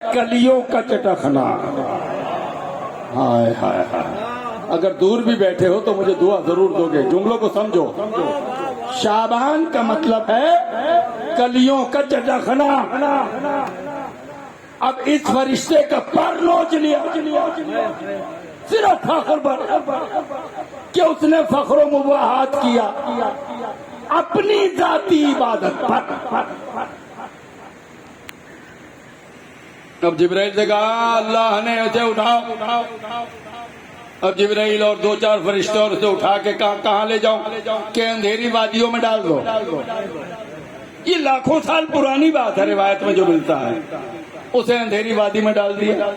کلیوں کا چٹخنا. ہائے ہائے ہائے. اگر دور بھی بیٹھے ہو تو مجھے دعا ضرور دو گے. جملوں کو سمجھو. شعبان کا مطلب ہے کلیوں کا چٹخنا. اب اس فرشتے کا پر نوچ لیا صرف فخر پر کہ اس نے فخر و مباحات کیا اپنی ذاتی عبادت پر. اب جبرائیل سے کہا اللہ نے اسے اٹھاؤ. اب جبرائیل اور دو چار فرشتے اور اسے اٹھا کے کہاں لے جاؤں کہ اندھیری وادیوں میں ڈال دو. یہ لاکھوں سال پرانی بات ہے روایت میں جو ملتا ہے. اسے اندھیری وادی میں ڈال دیا.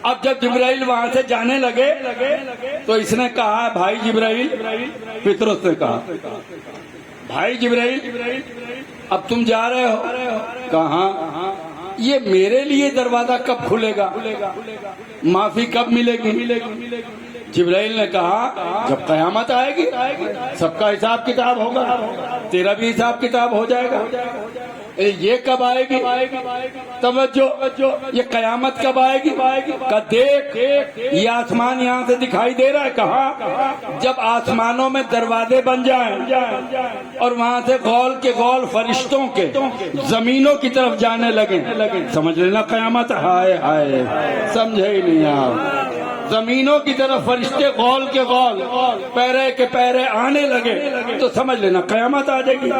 اب جب جبرائیل وہاں سے جانے لگے تو اس نے کہا بھائی جبرائیل, پطرس نے کہا بھائی جبرائیل اب تم جا رہے ہو کہاں؟ یہ میرے لیے دروازہ کب کھلے گا, معافی کب ملے گی؟ جبرائیل نے کہا جب قیامت آئے گی سب کا حساب کتاب ہوگا, تیرا بھی حساب کتاب ہو جائے گا. یہ کب آئے گی؟ توجہ, یہ قیامت کب آئے گی؟ کہ دیکھ یہ آسمان یہاں سے دکھائی دے رہا ہے. کہاں؟ جب آسمانوں میں دروازے بن جائیں اور وہاں سے غول کے غول فرشتوں کے زمینوں کی طرف جانے لگیں. سمجھ لینا قیامت. ہائے ہائے, سمجھے ہی نہیں آپ. زمینوں کی طرف فرشتے غول کے غول پیرے کے پیرے آنے لگے تو سمجھ لینا قیامت آ جائے گی.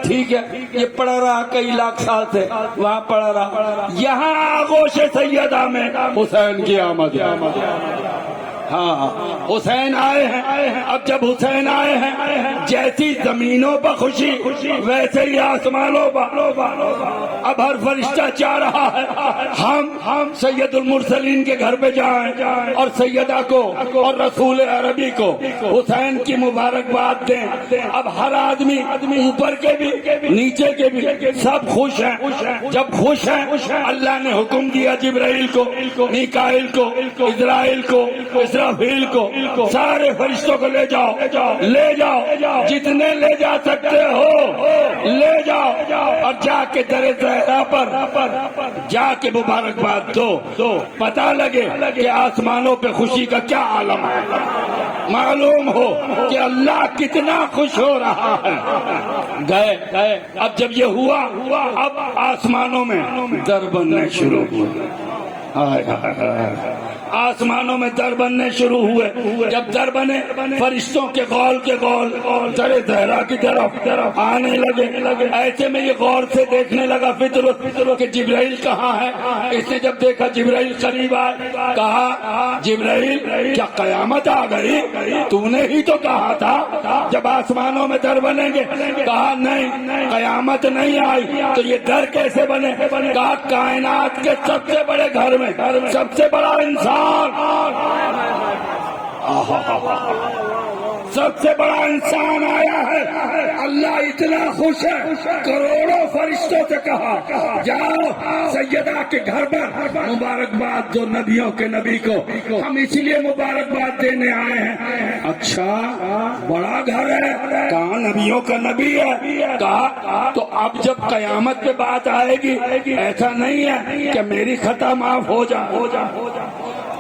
ٹھیک ہے, یہ پڑا رہا کئی لاکھ سال سے, وہاں پڑا رہا. یہاں آغوش سیدہ میں حسین کی آمد. ہاں حسین آئے ہیں. اب جب حسین آئے ہیں جیسی زمینوں پر خوشی ویسے ہی آسمانوں پر. اب ہر فرشتہ چاہ رہا ہے ہم سید المرسلین کے گھر پہ جائیں اور سیدہ کو اور رسول عربی کو حسین کی مبارکباد دیں. اب ہر آدمی اوپر کے بھی نیچے کے بھی سب خوش ہیں. جب خوش ہیں اللہ نے حکم دیا جبرائیل کو, میکائیل کو, اسرائیل کو, اسرافیل کو, سارے فرشتوں کو لے جاؤ جتنے لے جا سکتے ہو لے جاؤ اور جا کے در زہرا پر جا کے مبارکباد دو. پتہ لگے کہ آسمانوں پہ خوشی کا کیا عالم ہے, معلوم ہو کہ اللہ کتنا خوش ہو رہا ہے. گئے. اب جب یہ ہوا اب آسمانوں میں در بننے شروع ہوئے. آسمانوں میں در بننے شروع ہوئے. جب در بنے فرشتوں کے غول کے غول در زہرا کی طرف آنے لگے. ایسے میں یہ غور سے دیکھنے لگا فطرت کہ جبرائیل کہاں ہے. اس نے جب دیکھا جبرائیل قریب آئے کہا جبرائیل کیا قیامت آ گئی؟ تو نے ہی تو کہا تھا جب آسمانوں میں در بنیں گے. کہا نہیں قیامت نہیں آئی. تو یہ در کیسے بنے؟ کہا کائنات کے سب سے بڑے گھر میں سب سے بڑا انسان, سب سے بڑا انسان آیا ہے. اللہ اتنا خوش ہے کروڑوں فرشتوں سے کہا جاؤ سیدہ کے گھر پر مبارکباد دو نبیوں کے نبی کو. ہم اس لیے مبارکباد دینے آئے ہیں. اچھا بڑا گھر ہے, کہاں نبیوں کا نبی ہے. کہا تو اب جب قیامت پہ بات آئے گی ایسا نہیں ہے کہ میری خطا معاف ہو جائے.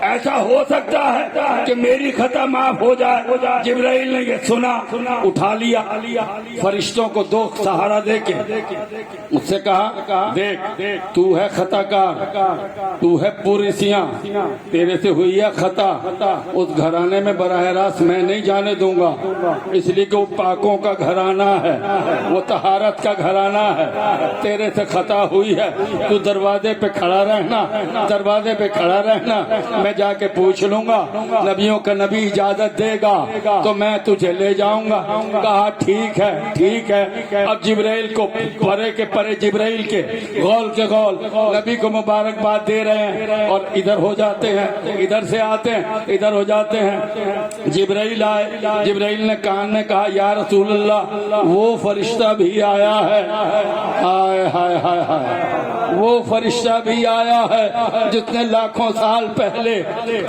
ایسا ہو سکتا ہے کہ میری خطا معاف ہو جائے. جبرائیل نے یہ سنا, اٹھا لیا فرشتوں کو دو سہارا دے کے اس سے کہا دیکھ تو ہے خطا کار, تو ہے پوری سیاں, تیرے سے ہوئی ہے خطا. اس گھرانے میں براہ راست میں نہیں جانے دوں گا اس لیے کہ وہ پاکوں کا گھرانہ ہے, وہ طہارت کا گھرانہ ہے. تیرے سے خطا ہوئی ہے, تو دروازے پہ کھڑا رہنا, دروازے پہ کھڑا رہنا. میں جا کے پوچھ لوں گا, نبیوں کا نبی اجازت دے گا تو میں تجھے لے جاؤں گا. کہا ٹھیک ہے. اب جبرائیل کو پرے کے پرے جبرائیل کے غول کے غول نبی کو مبارکباد دے رہے ہیں اور ادھر ہو جاتے ہیں, ادھر سے آتے ہیں, ادھر ہو جاتے ہیں. جبرائیل آئے. جبرائیل نے کان میں کہا یا رسول اللہ وہ فرشتہ بھی آیا ہے. ہائے ہائے ہائے ہائے. وہ فرشتہ بھی آیا ہے جس نے لاکھوں سال پہلے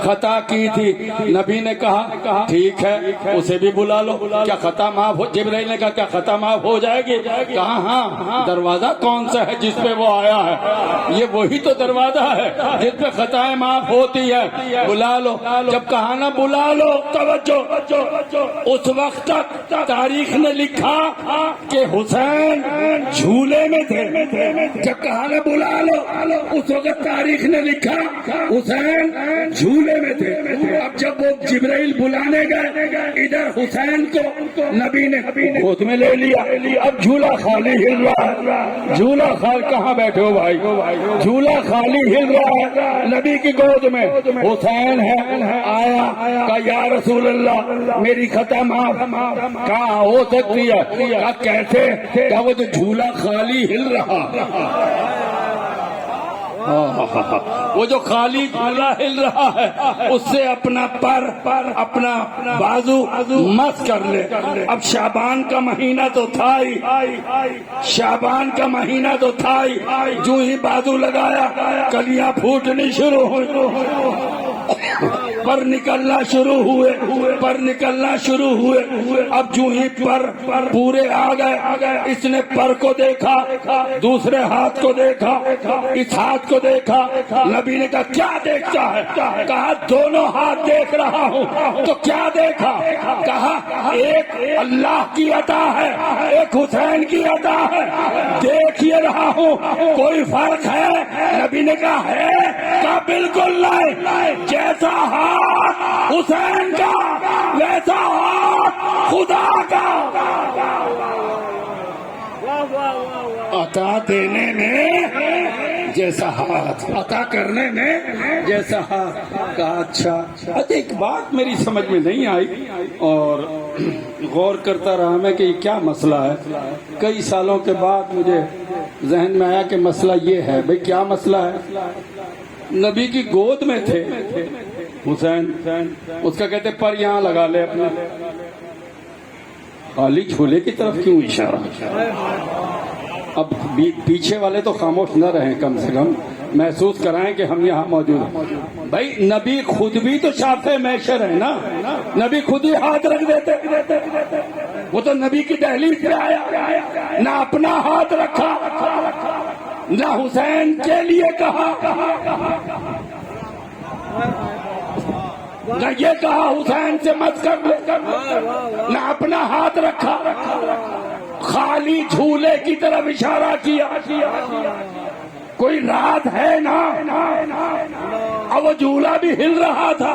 خطا کی تھی. نبی نے کہا ٹھیک ہے اسے بھی بلا لو. کیا خطا معاف ہو؟ جبرائیل نے کہا کیا خطا معاف ہو جائے گی؟ کہا ہاں. دروازہ کون سا ہے جس پہ وہ آیا ہے؟ یہ وہی تو دروازہ ہے جس پہ خطائیں معاف ہوتی ہے. بلا لو. جب کہا نا بلا لو، توجہ، اس وقت تک تاریخ نے لکھا کہ حسین جھولے میں تھے. جب کہا نا بلا لو، اس وقت تاریخ نے لکھا حسین جھولے میں تھے. اب جب وہ جبرائیل بلانے گئے ادھر حسین کو نبی نے گود میں لے لیا. اب جھولا خالی ہل رہا ہے. جھولا خالی کہاں بیٹھے ہو بھائی؟ جھولا خالی ہل رہا ہے. نبی کی گود میں حسین ہے. آیا کہا یا رسول اللہ میری خطا معاف. کہاں ہو سکتی ہے؟ کہا کیسے؟ کہا وہ تو جھولا خالی ہل رہا. وہ جو خالی جھولا ہل رہا ہے اس سے اپنا پر اپنا بازو مت کر لے. اب شعبان کا مہینہ تو تھا ہی، شعبان کا مہینہ تو تھا ہی. جو ہی بازو لگایا کلیاں پھوٹنی شروع ہوئی، پر نکلنا شروع ہوئے. اب جو ہی پر پورے آ گئے، اس نے پر کو دیکھا، دوسرے ہاتھ کو دیکھا، اس ہاتھ کو دیکھا. نبی نے کہا کیا دیکھتا ہے؟ کہا دونوں ہاتھ دیکھ رہا ہوں. تو کیا دیکھا؟ کہا ایک اللہ کی عطا ہے، ایک حسین کی عطا ہے. دیکھ یہ رہا ہوں، کوئی فرق ہے؟ نبی نے کہا ہے. کہا بالکل نہیں. جیسا ہاتھ حسین کا ویسا ہاتھ خدا کا. عطا دینے میں جیسا ہاتھ، عطا کرنے میں جیسا ہاتھ. کہا اچھا. ایک بات میری سمجھ میں نہیں آئی اور غور کرتا رہا میں کہ یہ کیا مسئلہ ہے. کئی سالوں کے بعد مجھے ذہن میں آیا کہ مسئلہ یہ ہے. بھئی کیا مسئلہ ہے؟ نبی کی گود میں تھے حسین، اس کا کہتے پر یہاں لگا لے اپنا. خالی جھولے کی طرف کیوں اشارہ؟ اب پیچھے والے تو خاموش نہ رہیں، کم سے کم محسوس کرائیں کہ ہم یہاں موجود ہیں. بھائی نبی خود بھی تو شافع محشر ہے نا. نبی خود ہی ہاتھ رکھ دیتے. وہ تو نبی کی دہلیز پہ آیا، نہ اپنا ہاتھ رکھا نہ حسین کے لیے کہا، نہ یہ کہا حسین سے مت کر لے، نہ اپنا ہاتھ رکھا. خالی جھولے کی طرف اشارہ کیا. کوئی رات ہے نا، اور وہ جھولا بھی ہل رہا تھا.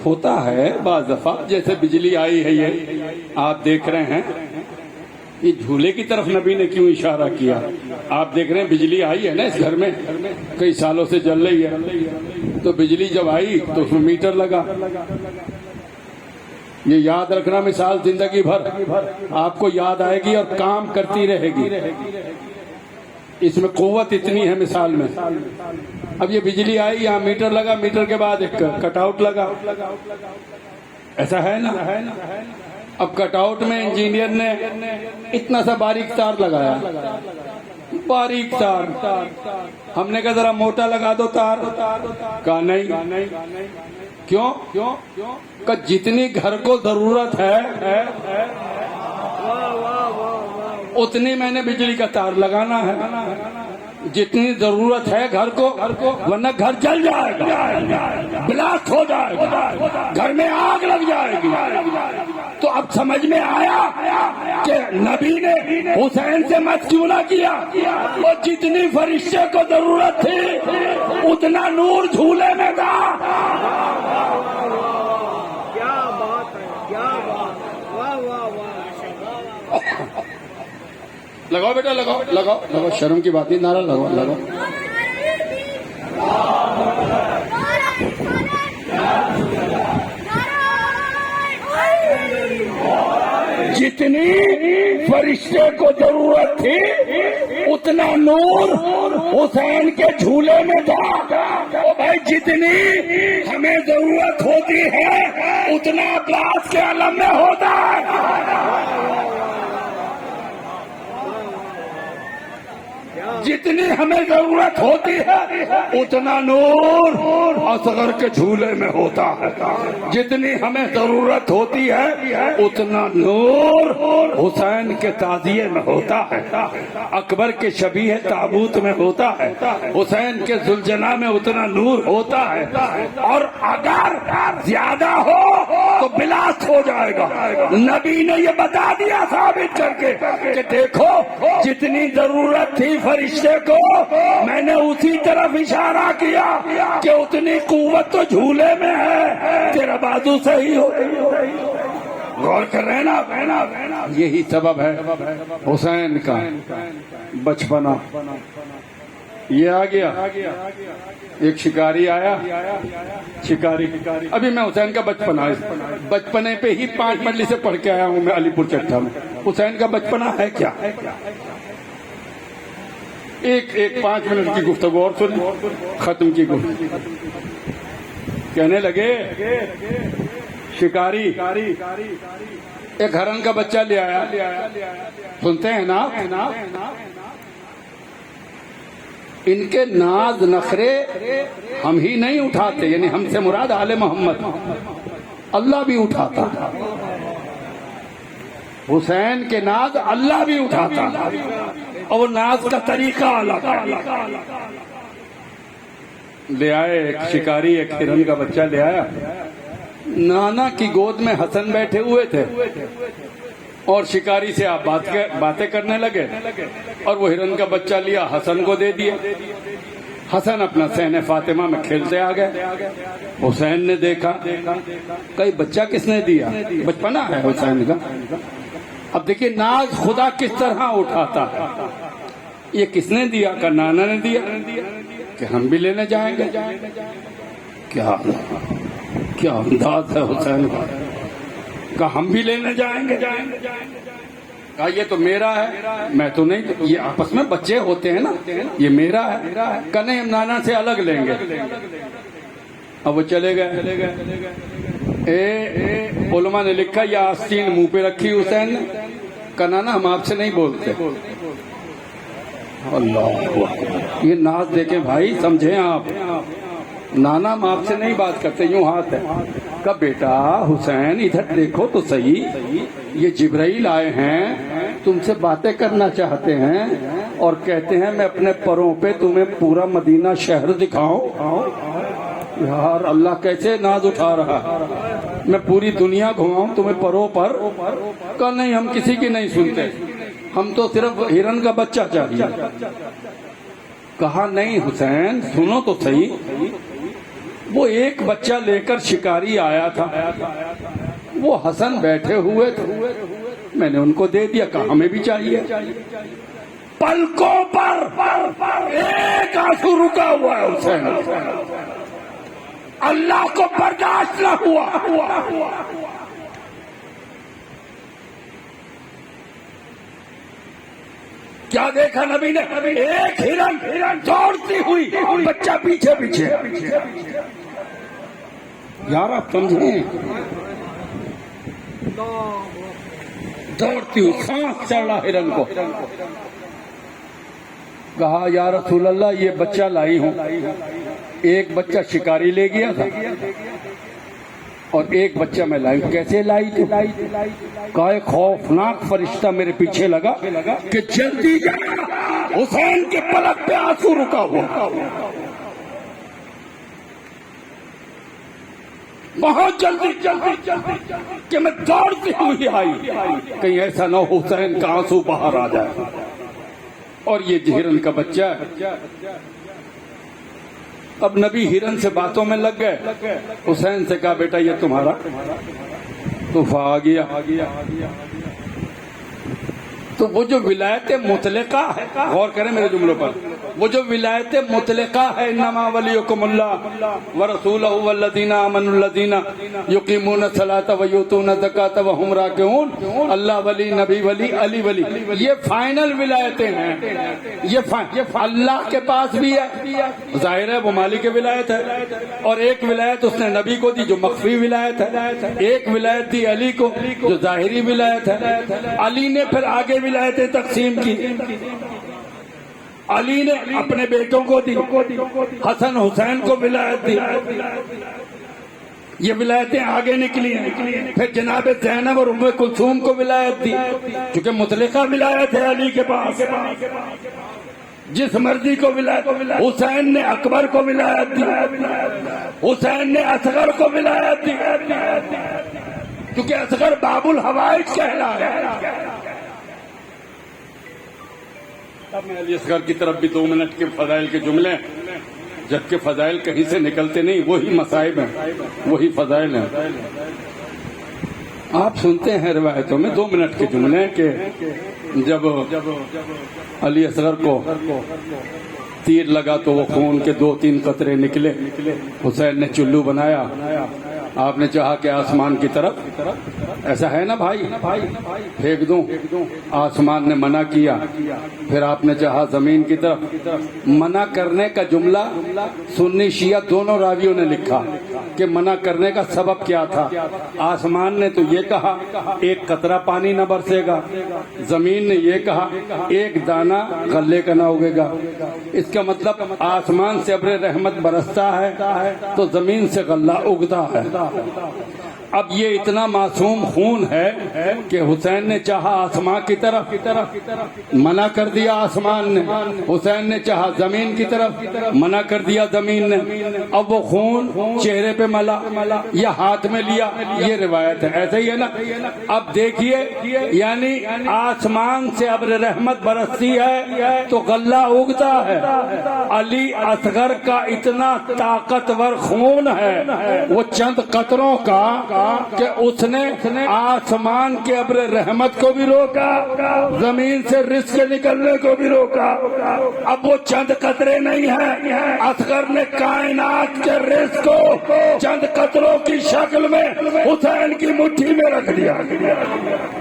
ہوتا ہے بعض دفعہ، جیسے بجلی آئی ہے یہ آپ دیکھ رہے ہیں. یہ جھولے کی طرف نبی نے کیوں اشارہ کیا؟ آپ دیکھ رہے ہیں بجلی آئی ہے نا اس گھر میں، کئی سالوں سے جل رہی ہے. تو بجلی جب آئی تو اس میں میٹر لگا. یہ یاد رکھنا مثال زندگی بھر آپ کو یاد آئے گی اور کام کرتی رہے گی. اس میں قوت اتنی ہے مثال میں. اب یہ بجلی آئی، یہاں میٹر لگا، میٹر کے بعد ایک کٹ آؤٹ لگا. ایسا ہے نا؟ اب کٹ آؤٹ میں انجینئر نے اتنا سا باریک تار لگایا، باریک تار. ہم نے کہا ذرا موٹا لگا دو تار. کہا نہیں. کیوں؟ کہ جتنی گھر کو ضرورت ہے اتنی میں نے بجلی کا تار لگانا ہے، جتنی ضرورت ہے گھر کو، ورنہ گھر جل جائے گا، بلاسٹ ہو جائے گا، گھر میں آگ لگ جائے گی. تو اب سمجھ میں آیا کہ نبی نے حسین سے مت کیوں نہ کیا. اور جتنی فرشتے کو ضرورت تھی اتنا نور جھولے میں تھا. کیا بات ہے، کیا بات، واہ واہ واہ. لگاؤ بیٹا، لگاؤ. شرم کی بات نہیں، نعرہ لگاؤ. جتنی فرشتے کو ضرورت تھی اتنا نور حسین کے جھولے میں تھا. تو بھائی جتنی ہمیں ضرورت ہوتی ہے اتنا عباس کے عالم میں ہوتا ہے. جتنی ہمیں ضرورت ہوتی ہے اتنا نور اصغر کے جھولے میں ہوتا ہے، جتنی ہمیں ضرورت ہوتی ہے اتنا نور حسین کے تعزیے میں ہوتا ہے، اکبر کے شبیہ تابوت میں ہوتا ہے، حسین کے ذوالجناح میں اتنا نور ہوتا ہے، اور اگر زیادہ ہو تو بلاس ہو جائے گا۔ نبی نے یہ بتا دیا ثابت کر کے کہ دیکھو جتنی ضرورت تھی فرشتے کو میں نے اسی طرف اشارہ کیا کہ اتنی قوت تو جھولے میں ہے، تیرا بازو صحیح ہو۔ غور کر رہے نا، یہی سبب ہے حسین کا بچپنا۔ یہ آ گیا ایک شکاری آیا، شکاری ابھی میں حسین کا بچپنے پہ ہی 5 مرلی سے پڑھ کے آیا ہوں میں علی پور چٹھا میں۔ حسین کا بچپنا ہے کیا؟ ایک 5 منٹ کی گفتگو اور سن، ختم کی گفتگو۔ کہنے لگے شکاری ایک ہرن کا بچہ لے آیا، سنتے ہیں نا، ان کے ناز نخرے ہم ہی نہیں اٹھاتے، یعنی ہم سے مراد آل محمد، اللہ بھی اٹھاتا، حسین کے ناز اللہ بھی اٹھاتا، اور ناز کا طریقہ الگ۔ لے آئے ایک شکاری، ایک ہرن کا بچہ لے آیا، نانا کی گود میں حسن بیٹھے ہوئے تھے، اور شکاری سے آپ باتیں کرنے لگے، اور وہ ہرن کا بچہ لیا حسن کو دے دیا۔ حسن اپنا صحن فاطمہ میں کھیلتے آ گئے۔ حسین نے دیکھا کئی بچہ کس نے دیا، بچپنا ہے حسین کا۔ اب دیکھیے ناز خدا کس طرح اٹھاتا ہے، یہ کس نے دیا؟ کہ نانا نے دیا، کہ ہم بھی لینے جائیں گے۔ کیا انداز ہے حسین کا، کہ ہم بھی لینے جائیں گے۔ کہا یہ تو میرا ہے، میں تو نہیں، یہ آپس میں بچے ہوتے ہیں نا، یہ میرا ہے۔ کہ نہیں ہم نانا سے الگ لیں گے۔ اب وہ چلے گئے۔ علماء نے لکھا یہ آستین منہ پہ رکھی حسین نے، کہ نانا ہم آپ سے نہیں بولتے۔ اللہ، یہ ناز دیکھیں بھائی، سمجھیں آپ، نانا ہم آپ سے نہیں بات کرتے، یوں ہاتھ ہے۔ کہ بیٹا حسین ادھر دیکھو تو صحیح، یہ جبرائیل آئے ہیں تم سے باتیں کرنا چاہتے ہیں، اور کہتے ہیں میں اپنے پروں پہ تمہیں پورا مدینہ شہر دکھاؤں۔ یار اللہ کیسے ناز اٹھا رہا، میں پوری دنیا گھماؤں تمہیں پروں پر؟ کہ نہیں ہم کسی کی نہیں سنتے، ہم تو صرف ہرن کا بچہ چاہیے۔ کہا نہیں حسین سنو تو صحیح، وہ ایک بچہ لے کر شکاری آیا تھا، وہ حسن بیٹھے ہوئے تھے، میں نے ان کو دے دیا، کہا ہمیں بھی چاہیے۔ پلکوں پر ایک آنسو رکا ہوا ہے حسین، اللہ کو برداشت نہ ہوا۔ کیا دیکھا نبی نے؟ ایک ہرن دوڑتی ہوئی، بچہ پیچھے پیچھے۔ یار آپ سمجھیں، دوڑتی ہوئی سانس چڑھ رہا ہرن کو۔ کہا یا رسول اللہ یہ بچہ لائی ہوں، ایک بچہ شکاری لے گیا تھا اور ایک بچہ میں لائی، کیسے لائی تھی؟ کہا ایک خوفناک فرشتہ میرے پیچھے لگا کہ جلدی جا، حسین کے پلک پہ آنسو رکا ہوا، بہت جلدی کہ میں دوڑتی ہوئی آئی، کہیں ایسا نہ ہو حسین کا آنسو باہر آ جائے۔ اور یہ ہرن کا بچہ ہے۔ اب نبی ہرن سے باتوں میں لگ گئے، حسین سے کہا بیٹا یہ تمہارا تحفہ آ گیا۔ تو وہ جو ولایت مطلقہ ہے، غور کریں میرے جملوں پر، وہ جو ولایت مطلقہ ہے، انما ولیکم اللہ ورسولہ والذین آمنوا الذین یقیمون الصلاۃ ویؤتون الزکاۃ وہم راکعون، اللہ ولی، نبی ولی، علی ولی، یہ فائنل ولایتیں ہیں۔ یہ اللہ کے پاس بھی ہے، ظاہر ہے وہ مالک ولایت ہے، اور ایک ولایت اس نے نبی کو دی جو مخفی ولایت ہے، ایک ولایت دی علی کو جو ظاہری ولایت ہے، علی نے پھر آگے ولایتیں تقسیم کی۔ علی نے اپنے بیٹوں کو دی، حسن حسین کو ولایت دی، یہ ولایتیں آگے نکلی ہیں۔ پھر جناب زینب اور ام کلثوم کو ولایت دی، کیونکہ مطلقہ ولایت ہے علی کے پاس، جس مرضی کو ولایت۔ حسین نے اکبر کو ولایت دی، حسین نے اصغر کو ولایت دی، کیونکہ اصغر باب الحوائج کہلایا۔ اب میں علی اصغر کی طرف بھی 2 منٹ کے فضائل کے جملے ہیں، جبکہ فضائل کہیں سے نکلتے نہیں، وہی مصائب ہیں، وہی فضائل ہیں۔ آپ سنتے ہیں روایتوں میں 2 منٹ کے جملے ہیں کہ جب علی اصغر کو تیر لگا تو وہ خون کے 2-3 قطرے نکلے، حسین نے چلو بنایا، آپ نے چاہا کہ آسمان کی طرف، ایسا ہے نا بھائی، پھینک دوں، آسمان نے منع کیا، پھر آپ نے چاہا زمین کی طرف۔ منع کرنے کا جملہ سنی شیعہ دونوں راویوں نے لکھا کہ منع کرنے کا سبب کیا تھا۔ آسمان نے تو یہ کہا 1 قطرہ پانی نہ برسے گا، زمین نے یہ کہا 1 دانہ غلے کا نہ اگے گا۔ اس کا مطلب آسمان سے ابر رحمت برستا ہے تو زمین سے غلہ اگتا ہے۔ اب یہ اتنا معصوم خون ہے کہ حسین نے چاہا آسمان کی طرف، منع کر دیا آسمان نے، حسین نے چاہا زمین کی طرف، منع کر دیا زمین نے۔ اب وہ خون چہرے پہ ملا یا ہاتھ میں لیا، یہ روایت ہے، ایسا ہی ہے نا۔ اب دیکھیے، یعنی آسمان سے ابر رحمت برستی ہے تو غلہ اگتا ہے۔ علی اصغر کا اتنا طاقتور خون ہے، وہ چند قطروں کا، کہ اس نے آسمان کے ابر رحمت کو بھی روکا، زمین سے رزق نکلنے کو بھی روکا۔ اب وہ چند قطرے نہیں ہیں، اصغر نے کائنات کے رزق کو چند قطروں کی شکل میں حسین کی مٹھی میں رکھ دیا۔